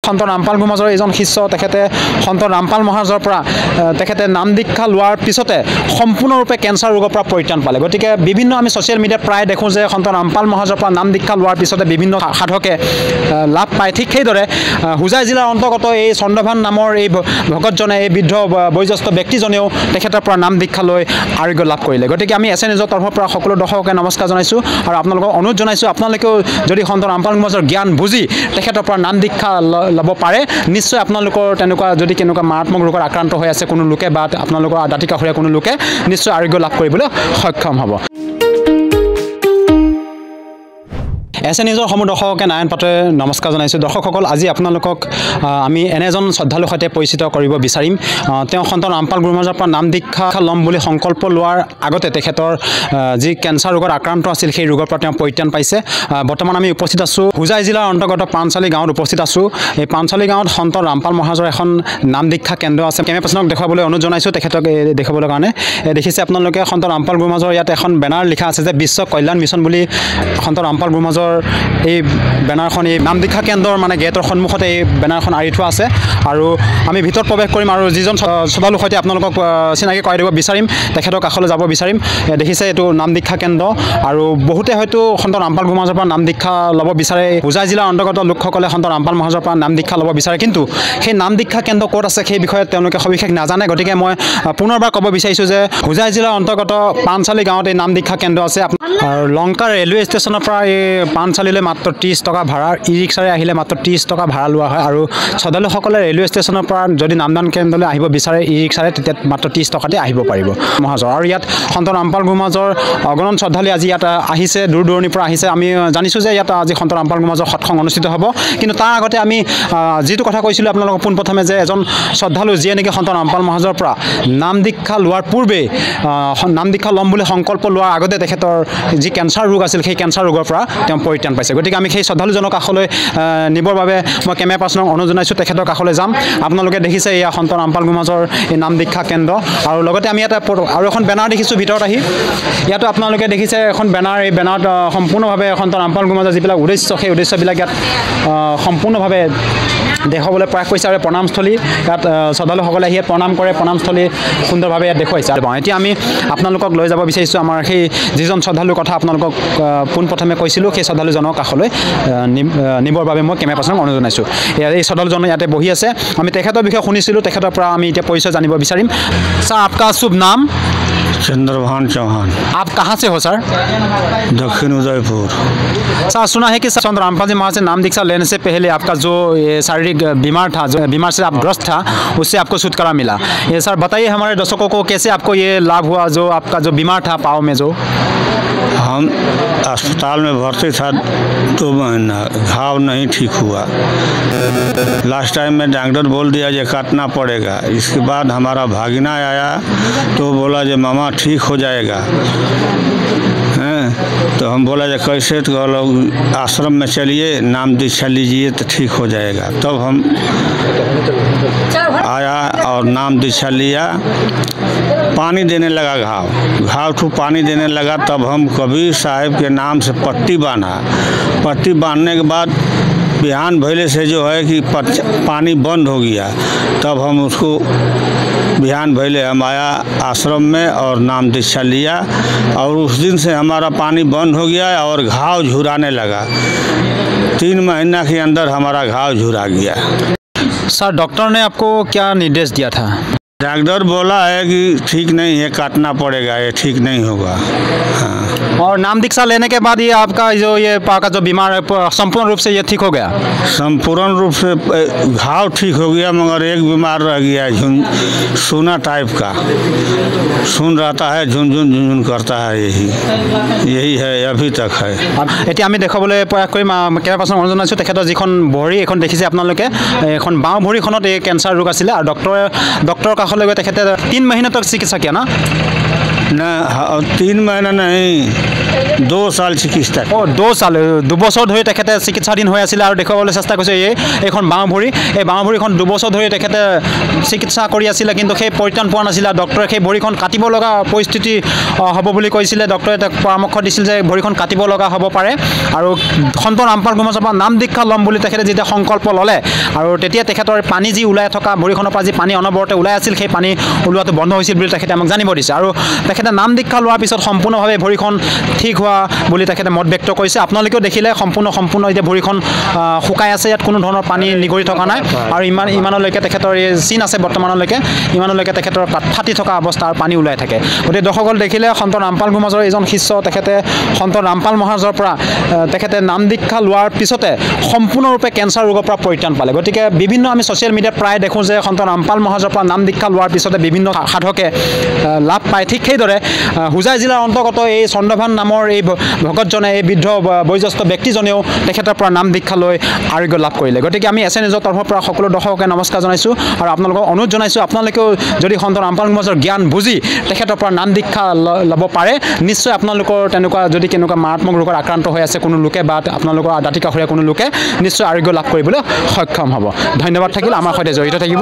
সন্ত ৰামপাল গুমাজৰ এজন শিষ্য তেখেতে সন্ত ৰামপাল মহাৰাজৰ পৰা তেখেতে নাম দীক্ষা লোৱাৰ পিছতে সম্পূৰ্ণৰূপে কেঞ্চাৰ ৰোগৰ পৰা পৰিত্ৰাণ পালে গতিকে বিভিন্ন আমি ছ'চিয়েল মিডিয়াত প্ৰায় দেখোঁ যে সন্ত ৰামপাল মহাৰাজৰ পৰা নাম দীক্ষা লোৱাৰ পিছতে বিভিন্ন সাধকে লাভ পায় ঠিক সেইদৰে হোজাই জিলাৰ অন্তৰ্গত এই চন্দ্ৰভান নামৰ এই ভকতজনে এই বৃদ্ধ বয়োজ্যেষ্ঠ ব্যক্তিজনেও তেখেতৰ পৰা নাম দীক্ষা লৈ আৰোগ্য লাভ কৰিলে গতিকে আমি এছ নিউজৰ তৰফৰ পৰা সকলো দৰ্শককে নমস্কাৰ জনাইছোঁ আৰু আপোনালোকক অনুৰোধ জনাইছোঁ আপোনালোকেও যদি সন্ত ৰামপাল গুমাজৰ জ্ঞান বুজি তেখেতৰ পৰা নাম দীক্ষা ল'ব পাৰে নিশ্চয় আপোনালোকৰ তেনেকুৱা যদি কেনেকুৱা মাৰাত্মক ৰোগৰ আক্ৰান্ত হৈ আছে কোনো লোকে বা আপোনালোকৰ দাঁতি কাষৰীয়া কোনো লোকে নিশ্চয় আৰোগ্য লাভ কৰিবলৈ সক্ষম হ'ব এছ নিউজৰ সমূহ দৰ্শককে নাৰায়ণ পাত্ৰে নমস্কাৰ জনাইছোঁ দৰ্শকসকল আজি আপোনালোকক আমি এনে এজন শ্ৰদ্ধালুৰ সৈতে পৰিচিত কৰিব বিচাৰিম তেওঁ সন্ত ৰামপাল গুমাজৰ পৰা নাম দীক্ষা ল'ম বুলি সংকল্প লোৱাৰ আগতে তেখেতৰ যি কেঞ্চাৰ ৰোগত আক্ৰান্ত আছিল সেই ৰোগৰ পৰা তেওঁ পৰিত্ৰাণ পাইছে বৰ্তমান আমি উপস্থিত আছোঁ হোজাই জিলাৰ অন্তৰ্গত পাণচালি গাঁৱত উপস্থিত আছোঁ এই পাণচালি গাঁৱত সন্ত ৰামপাল মহাৰাজৰ এখন নাম দীক্ষা কেন্দ্ৰ আছে কেমেৰা পাৰ্চনক দেখুৱাবলৈ অনুৰোধ জনাইছোঁ তেখেতক দেখাবলৈ কাৰণে দেখিছে আপোনালোকে সন্ত ৰামপাল গুমাজৰ ইয়াত এখন বেনাৰ লিখা আছে যে বিশ্ব কল্যাণ মিছন বুলি সন্ত ৰামপাল গুমাজৰ এই বেনাৰখন এই নাম দীক্ষা কেন্দ্ৰৰ মানে গেটৰ সন্মুখতে এই বেনাৰখন আঁৰি থোৱা আছে আৰু আমি ভিতৰত প্ৰৱেশ কৰিম আৰু যিজন শ্ৰদ্ধালুৰ সৈতে আপোনালোকক চিনাকি কৰাই দিব বিচাৰিম তেখেতৰ কাষলৈ যাব বিচাৰিম দেখিছে এইটো নাম দীক্ষা কেন্দ্ৰ আৰু বহুতে হয়তো সন্ত ৰামপাল গুমাজৰ পৰা নাম দীক্ষা ল'ব বিচাৰে হোজাই জিলাৰ অন্তৰ্গত লোকসকলে সন্ত ৰামপাল মহাৰাজৰ পৰা নাম দীক্ষা ল'ব বিচাৰে কিন্তু সেই নাম দীক্ষা কেন্দ্ৰ ক'ত আছে সেই বিষয়ে তেওঁলোকে সবিশেষ নাজানে গতিকে মই পুনৰবাৰ ক'ব বিচাৰিছোঁ যে হোজাই জিলাৰ অন্তৰ্গত পাণচালি গাঁৱত এই নাম দীক্ষা কেন্দ্ৰ আছে আৰু লংকা ৰেলৱে ষ্টেচনৰ পৰা এই পাণচালিলৈ মাত্ৰ 30 টকা ভাড়া ই ৰিক্সাৰে আহিলে মাত্ৰ 30 টকা ভাড়া লোৱা হয় আৰু শ্ৰদ্ধালুসকলে ৰেলৱে ষ্টেচনৰ পৰা যদি নামদান কেন্দ্ৰলৈ আহিব বিচাৰে ই ৰিক্সাৰে তেতিয়া মাত্ৰ 30 টকাতে আহিব পাৰিব মহাৰাজৰ আৰু ইয়াত সন্ত ৰামপাল গুমাজৰ অগণন শ্ৰদ্ধালু আজি ইয়াত আহিছে দূৰ দূৰণিৰ পৰা আহিছে আমি জানিছোঁ যে ইয়াত আজি সন্ত ৰামপাল গুমাজৰ সৎসং অনুষ্ঠিত হ'ব কিন্তু তাৰ আগতে আমি যিটো কথা কৈছিলোঁ আপোনালোকক পোনপ্ৰথমে যে এজন শ্ৰদ্ধালু যিয়ে নেকি সন্ত ৰামপাল মহাৰাজৰ পৰা নাম দীক্ষা লোৱাৰ পূৰ্বে নাম দীক্ষা ল'ম বুলি সংকল্প লোৱাৰ আগতে তেখেতৰ যি কেঞ্চাৰ ৰোগ আছিল সেই কেঞ্চাৰ ৰোগৰ পৰা তেওঁ পৰিত্ৰাণ পাইছে গতিকে আমি সেই শ্ৰদ্ধালুজনৰ কাষলৈ নিবৰ বাবে মই কেমেৰা পাৰ্চনক অনুৰোধ জনাইছোঁ তেখেতৰ কাষলৈ যাম আপোনালোকে দেখিছে এয়া সন্ত ৰামপাল গুমাজৰ এই নাম দীক্ষা কেন্দ্ৰ আৰু লগতে আমি ইয়াত আৰু এখন বেনাৰ দেখিছোঁ ভিতৰত আহি ইয়াতো আপোনালোকে দেখিছে এখন বেনাৰ এই বেনাৰত সম্পূৰ্ণভাৱে সন্ত ৰামপাল গুমাজৰ যিবিলাক উদ্দেশ্য সেই উদ্দেশ্যবিলাক ইয়াত সম্পূৰ্ণভাৱে দেখুৱাবলৈ প্ৰয়াস কৰিছে আৰু প্ৰণামস্থলী ইয়াত শ্ৰদ্ধালুসকলে আহি ইয়াত প্ৰণাম কৰে প্ৰণামস্থলী সুন্দৰভাৱে ইয়াত দেখুৱাইছে এতিয়া আমি আপোনালোকক লৈ যাব বিচাৰিছোঁ আমাৰ সেই যিজন শ্ৰদ্ধালুৰ কথা আপোনালোকক পোনপ্ৰথমে কৈছিলোঁ সেই শ্ৰদ্ধালুজনৰ কাষলৈ নিবৰ বাবে মই কেমেৰা পাৰ্চনক অনুৰোধ জনাইছোঁ এই শ্ৰদ্ধালুজন ইয়াতে বহি আছে আমি তেখেতৰ বিষয়ে শুনিছিলোঁ তেখেতৰ পৰা আমি এতিয়া পৰিচয় জানিব বিচাৰিম ছাৰ आपका शुभ नाम चंद्रभान चौहान आप कहाँ से हो सर दक्षिण उदयपुर सर सुना है कि संत रामपाल जी महाराज से नाम दीक्षा लेने से पहले आपका जो ये शारीरिक बीमार था जो बीमार से आप ग्रस्त था उससे आपको छुटकारा मिला ये सर बताइए हमारे दर्शकों को कैसे आपको ये लाभ हुआ जो आपका जो बीमार था पाँव में जो हम अस्पताल में भर्ती था 2 महीना घाव नहीं ठीक हुआ लास्ट टाइम में डॉक्टर बोल दिया ये काटना पड़ेगा इसके बाद हमारा भागिना आया तो बोला जे मामा ठीक हो जाएगा हैं तो हम बोला जे कैसे तो आश्रम में चलिए नाम दीक्षा लीजिए तो ठीक हो जाएगा तब हम आया और नाम दीक्षा लिया पानी देने लगा घाव ठू पानी देने लगा तब हम कबीर साहब के नाम से पट्टी बांधने के बाद बिहान भैले से जो है कि पानी बंद हो गया तब हम उसको बिहान भैले हम आया आश्रम में और नाम दीक्षा लिया और उस दिन से हमारा पानी बंद हो गया और घाव झुराने लगा 3 महीना के अंदर हमारा घाव झुरा गया सर डॉक्टर ने आपको क्या निर्देश दिया था डॉक्टर बोला है कि ठीक नहीं है काटना पड़ेगा ये ठीक नहीं होगा हाँ और नाम दीक्षा लेने के बाद ये आपका जो ये पाका जो बीमार है संपूर्ण रूप से ये ठीक हो गया संपूर्ण रूप से घाव ठीक हो गया मगर एक बीमार रह गया सुना टाइप का सुन रहता है झुनझुन करता है यही है अभी तक है এতিয়া আমি দেখাবলৈ প্ৰয়াস কৰিম কেমেৰা পাৰ্চন অনুৰোধ জনাইছোঁ তেখেতৰ যিখন ভৰি এখন দেখিছে আপোনালোকে এখন বাওঁ ভৰিখনত এই কেঞ্চাৰ ৰোগ আছিলে আৰু ডক্টৰৰ কাষলৈ গৈ তেখেতে 3 महीने तक চিকিৎসা কিয়া না 3 महीना नहीं 2 साल चिकित्सा 2 साल 2 বছৰ ধৰি তেখেতে চিকিৎসাধীন হৈ আছিল আৰু দেখুৱাবলৈ চেষ্টা কৰিছে এইখন বাওঁ ভৰি এই বাওঁ ভৰিখন 2 বছৰ ধৰি তেখেতে চিকিৎসা কৰি আছিল কিন্তু সেই পৰিত্ৰাণ পোৱা নাছিল ডক্টৰে সেই ভৰিখন কাটিব লগা পৰিস্থিতি হ'ব বুলি কৈছিল ডক্টৰে তাক পৰামৰ্শ দিছিল যে ভৰিখন কাটিব লগা হ'ব পাৰে আৰু সন্ত ৰামপাল গ্ৰুপ মঞ্চৰ পৰা নাম দীক্ষা ল'ম বুলি তেখেতে যেতিয়া সংকল্প ল'লে আৰু তেতিয়া তেখেতৰ পানী যি ওলাই থকা ভৰিখনৰ পৰা যি পানী অনবৰতে ওলাই আছিল সেই পানী ওলোৱাটো বন্ধ হৈছিল বুলি তেখেতে আমাক জানিব দিছে আৰু তেখেতে নাম দীক্ষা লোৱাৰ পিছত সম্পূৰ্ণভাৱে ভৰিখন ঠিক হোৱা বুলি তেখেতে মত ব্যক্ত কৰিছে আপোনালোকেও দেখিলে সম্পূৰ্ণ এতিয়া ভৰিখন শুকাই আছে ইয়াত কোনো ধৰণৰ পানী নিগৰি থকা নাই আৰু ইমানলৈকে তেখেতৰ এই চিন আছে বৰ্তমানলৈকে ইমানলৈকে তেখেতৰ ফাটি থকা অৱস্থাৰ পানী ওলাই থাকে গতিকে দৰ্শকসকল দেখিলে সন্ত ৰামপাল গ্ৰুপ মঞ্চৰ এজন শিষ্য তেখেতে সন্ত ৰামপাল মহাৰাজৰ পৰা তেখেতে নাম দীক্ষা লোৱাৰ পিছতে সম্পূৰ্ণৰূপে কেঞ্চাৰ ৰোগৰ পৰা পৰিত্ৰাণ পালে গতিকে বিভিন্ন আমি ছ'চিয়েল মিডিয়াত প্ৰায় দেখোঁ যে সন্ত ৰামপাল মহাৰাজৰ পৰা নাম দীক্ষা লোৱাৰ পিছতে বিভিন্ন সাধকে লাভ পায় ঠিক সেইদৰে হোজাই জিলাৰ অন্তৰ্গত এই চন্দ্ৰভান নামৰ এই ভকতজনে এই বৃদ্ধ বয়োজ্যেষ্ঠ ব্যক্তিজনেও তেখেতৰ পৰা নাম দীক্ষা লৈ আৰোগ্য লাভ কৰিলে গতিকে আমি এছ নিউজৰ তৰফৰ পৰা সকলো দৰ্শককে নমস্কাৰ জনাইছোঁ আৰু আপোনালোকক অনুৰোধ জনাইছোঁ আপোনালোকেও যদি সন্ত ৰামপাল গ্ৰুপ মঞ্চৰ জ্ঞান বুজি তেখেতৰ পৰা নাম দীক্ষা ল'ব পাৰে নিশ্চয় আপোনালোকৰ তেনেকুৱা যদি কেনেকুৱা মাৰাত্মক ৰোগত আক্ৰান্ত হৈ আছে কোনো লোকে বা আপোনালোকৰ দাঁতি কাষৰীয়া কোনো লোকে নিশ্চয় আৰোগ্য লাভ কৰিবলৈ সক্ষম হ'ব ধন্যবাদ থাকিল আমাৰ সৈতে জড়িত থাকিব